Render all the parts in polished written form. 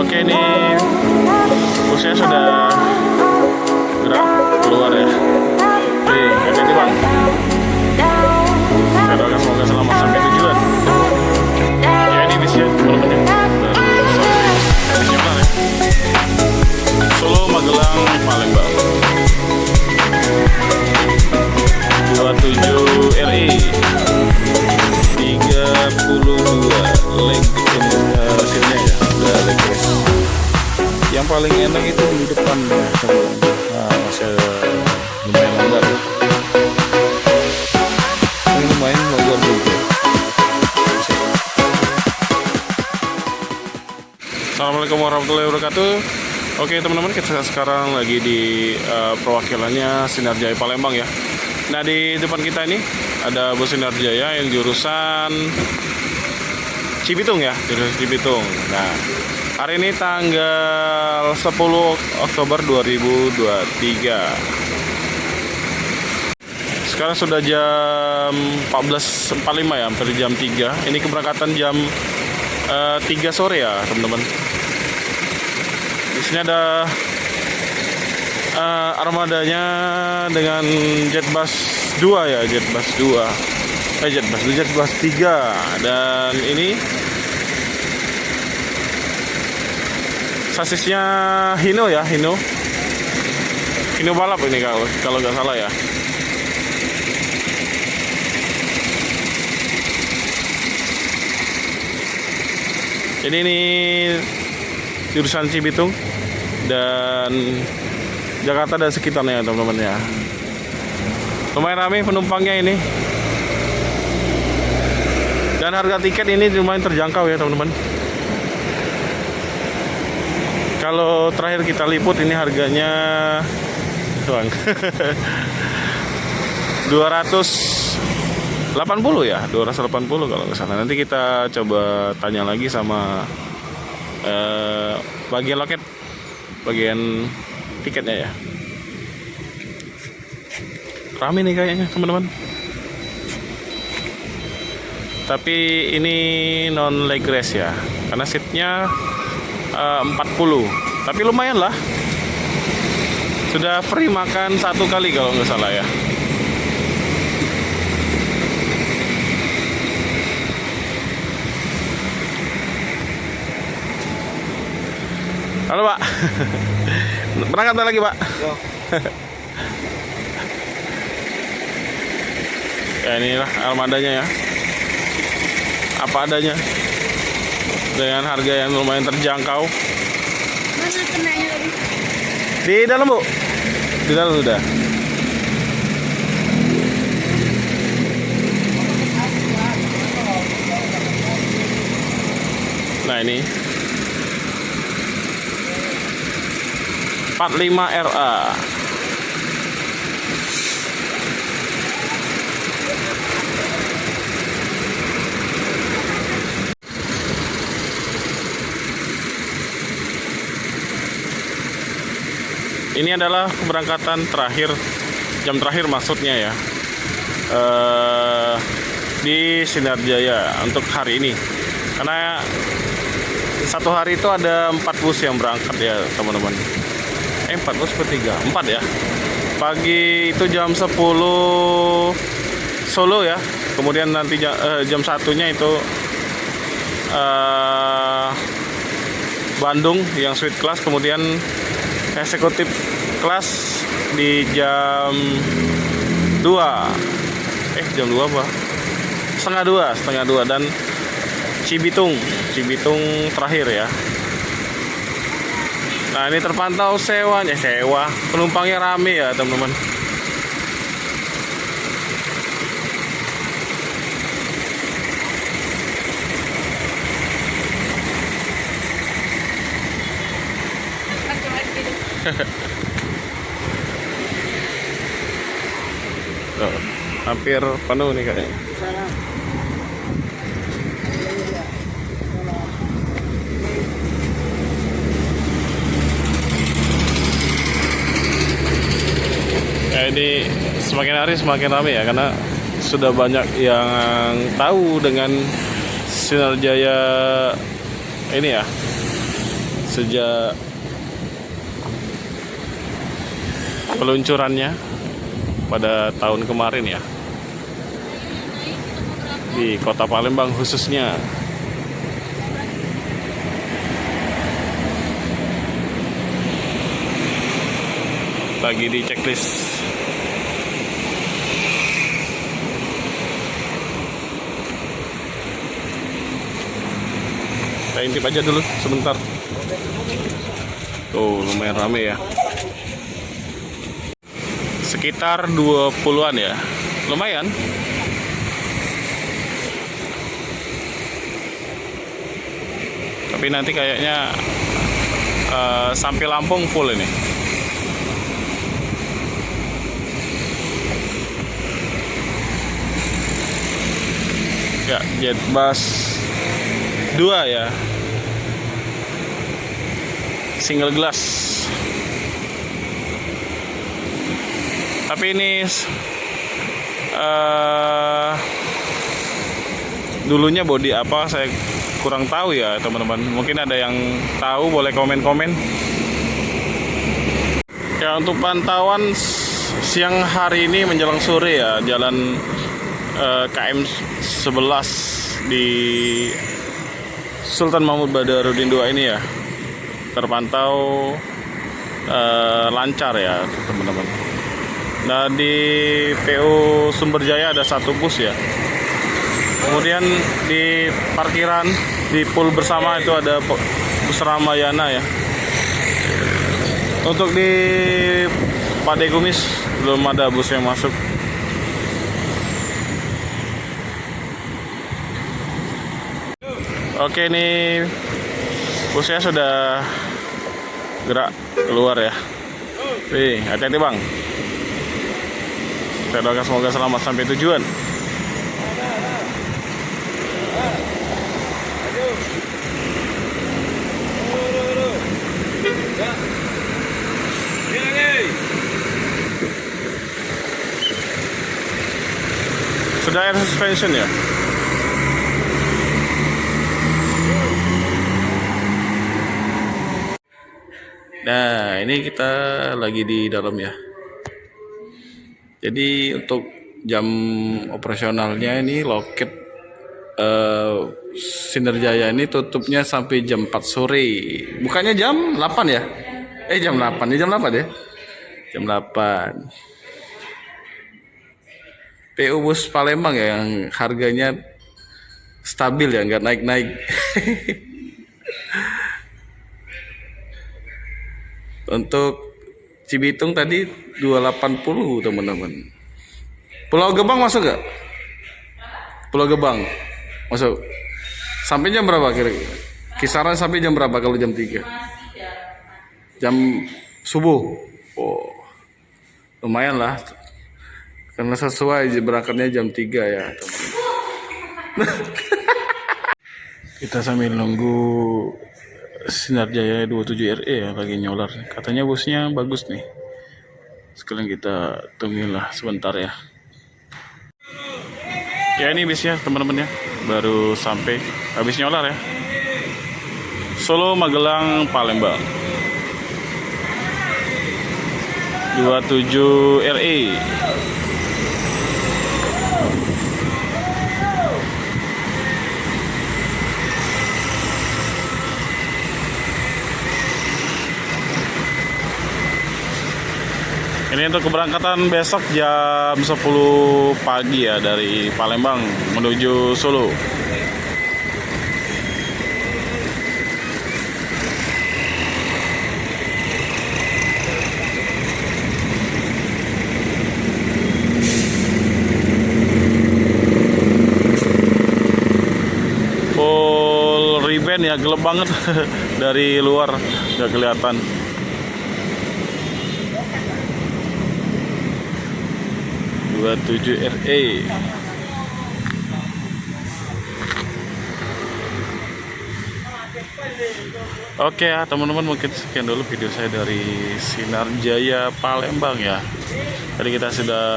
Oke, ini busnya sudah gerak keluar ya. Oke, hati-hati bang. Saya doakan semoga selamat sampai tujuan. Ya ini bisnya teman-teman ya. Bisnya benar ya. Solo, Magelang, Palembang. 27 RI 32 leg mesinnya ya, udah leg race. Yang paling enak itu di depan ya, teman-teman. Nah, masih lumayan longgar ya. Ini lumayan longgar juga. Assalamualaikum warahmatullahi wabarakatuh. Oke teman-teman, kita sekarang lagi di perwakilannya Sinar Jaya Palembang ya. Nah di depan kita ini ada bus Sinar Jaya yang jurusan Cibitung ya, jurusan Cibitung. Nah hari ini tanggal 10 Oktober 2023. Sekarang sudah jam 14.45 ya, hampir jam 3. Ini keberangkatan jam 3 sore ya teman-teman. Di sini ada armadanya dengan Jetbus 2 ya, Jetbus 2. Jetbus 3 dan ini sasisnya Hino ya, Hino balap ini kalau nggak salah ya. Jadi ini jurusan Cibitung dan Jakarta dan sekitarnya teman-teman ya. Lumayan ramai penumpangnya ini. Dan harga tiket ini lumayan terjangkau ya teman-teman. Kalau terakhir kita liput ini harganya doang 280 ya, 280 kalau nggak salah. Nanti kita coba tanya lagi sama bagian loket, bagian tiketnya ya. Rame nih kayaknya teman-teman. Tapi ini non leg race ya, karena seatnya 40. Tapi lumayan lah. Sudah free makan 1 kali kalau nggak salah ya. Halo Pak. Berangkat lagi Pak. Ya inilah armadanya ya. Apa adanya. Dengan harga yang lumayan terjangkau. Mana kenanya tadi? Di dalam Bu. Di dalam sudah. Nah ini 45 RA. Ini adalah keberangkatan terakhir, jam terakhir maksudnya ya, di Sinar Jaya untuk hari ini. Karena satu hari itu ada 4 bus yang berangkat ya teman-teman. 4 bus per 3, 4 ya. Pagi itu jam 10 Solo ya. Kemudian nanti jam 1-nya itu Bandung yang suite class. Kemudian eksekutif kelas di jam 2. Jam 2 apa? Setengah 2 dan Cibitung terakhir ya. Nah ini terpantau sewa penumpangnya rame ya teman-teman. Hampir penuh nih kayaknya. Ini semakin hari semakin ramai ya, karena sudah banyak yang tahu dengan Sinar Jaya ini ya, sejak peluncurannya pada tahun kemarin ya, di kota Palembang khususnya. Lagi di checklist. Kita intip aja dulu sebentar. Tuh lumayan rame ya. Sekitar 20-an ya. Lumayan. Tapi nanti kayaknya sampai Lampung full ini. Ya, Jetbus 2 ya. Single glass. Tapi ini dulunya bodi apa saya kurang tahu ya teman-teman. Mungkin ada yang tahu, boleh komen-komen. Ya, untuk pantauan siang hari ini menjelang sore ya, jalan KM 11 di Sultan Mahmud Badarudin II ini ya terpantau lancar ya teman-teman. Nah, di PU Sumberjaya ada 1 bus ya. Kemudian di parkiran di pool bersama itu ada bus Ramayana ya. Untuk di Pade Kumis belum ada bus yang masuk. Oke, ini busnya sudah gerak keluar ya. Nih, hati-hati bang. Saya doakan semoga selamat sampai tujuan. Sudah air suspension ya. Nah, ini kita lagi di dalam ya. Jadi untuk jam operasionalnya ini loket Sinarjaya ini tutupnya sampai jam 4 sore. Bukannya jam 8 ya? Jam 8. Ini jam 8 ya? Jam 8. PU Bus Palembang ya, yang harganya stabil ya, nggak naik-naik. Untuk Cibitung tadi 280 teman-teman. Pulau Gebang masuk gak? Pulau Gebang masuk. Sampai jam berapa kira-kira? Kisaran sampai jam berapa kalau jam 3? Jam subuh. Oh, lumayan lah. Karena sesuai berangkatnya jam 3 ya teman-teman. Kita sambil nunggu Sinarjaya 27 RE ya, lagi nyolar. Katanya busnya bagus nih. Sekalian kita tungguin lah sebentar ya. Ya, ini bisnya teman-teman ya, baru sampai, habis nyolar ya. Solo, Magelang, Palembang 27 RE. Ini untuk keberangkatan besok jam 10 pagi ya, dari Palembang menuju Solo. Full ribbon ya, gelap banget. Dari luar nggak kelihatan. RE. Oke ya teman-teman, mungkin sekian dulu video saya dari Sinarjaya Palembang ya. Tadi kita sudah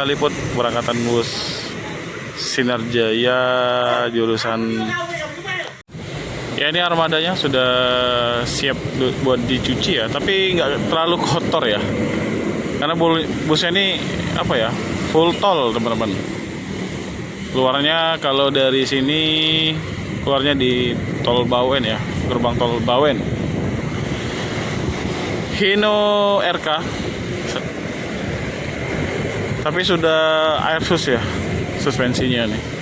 liput keberangkatan bus Sinarjaya jurusan Ya ini armadanya sudah siap buat dicuci ya, tapi nggak terlalu kotor ya. Karena busnya ini apa ya, full tol teman-teman. Keluarnya kalau dari sini keluarnya di tol Bawen ya, gerbang tol Bawen. Hino RK, tapi sudah airsus ya suspensinya nih.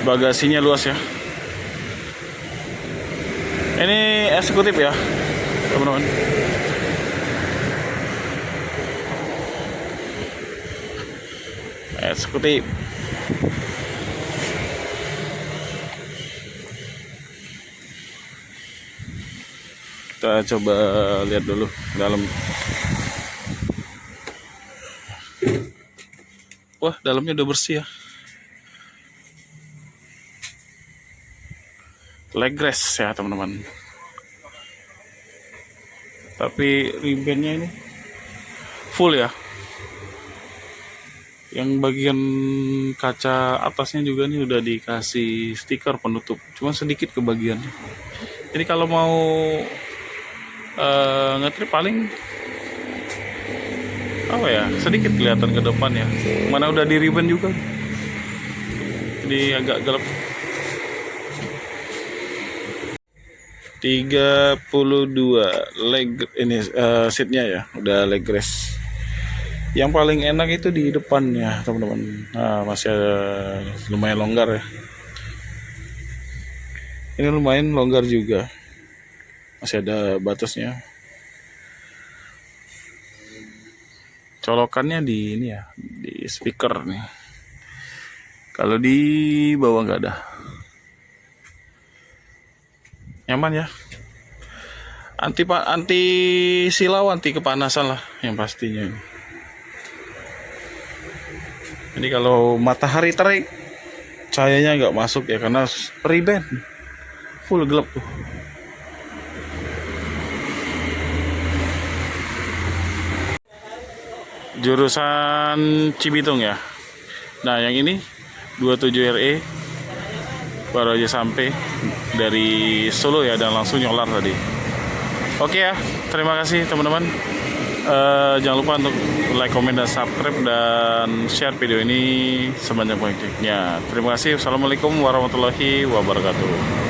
Bagasinya luas ya. Ini eksekutif ya teman-teman. Eksekutif. Kita coba lihat dulu dalam. Wah, dalamnya udah bersih ya. Legress ya teman-teman. Tapi ribennya ini full ya. Yang bagian kaca atasnya juga nih udah dikasih stiker penutup. Cuma sedikit kebagiannya. Jadi kalau mau ngetrip paling apa ya, sedikit kelihatan ke depan ya. Mana udah di ribbon juga. Jadi agak gelap. 32 leg ini seatnya ya, udah leg rest. Yang paling enak itu di depannya teman-teman. Nah, masih ada lumayan longgar ya. Ini lumayan longgar juga, masih ada batasnya. Colokannya di ini ya, di speaker nih. Kalau di bawah nggak ada. Nyaman ya, anti silau, anti kepanasan lah yang pastinya. Jadi kalau matahari terik cahayanya nggak masuk ya, karena riben full gelap tuh. Jurusan Cibitung ya. Nah yang ini 27 RE baru aja sampai dari Solo ya, dan langsung nyolar tadi. Oke ya, terima kasih teman-teman. Jangan lupa untuk like, komen, dan subscribe, dan share video ini sebanyak-banyaknya. Terima kasih. Wassalamualaikum warahmatullahi wabarakatuh.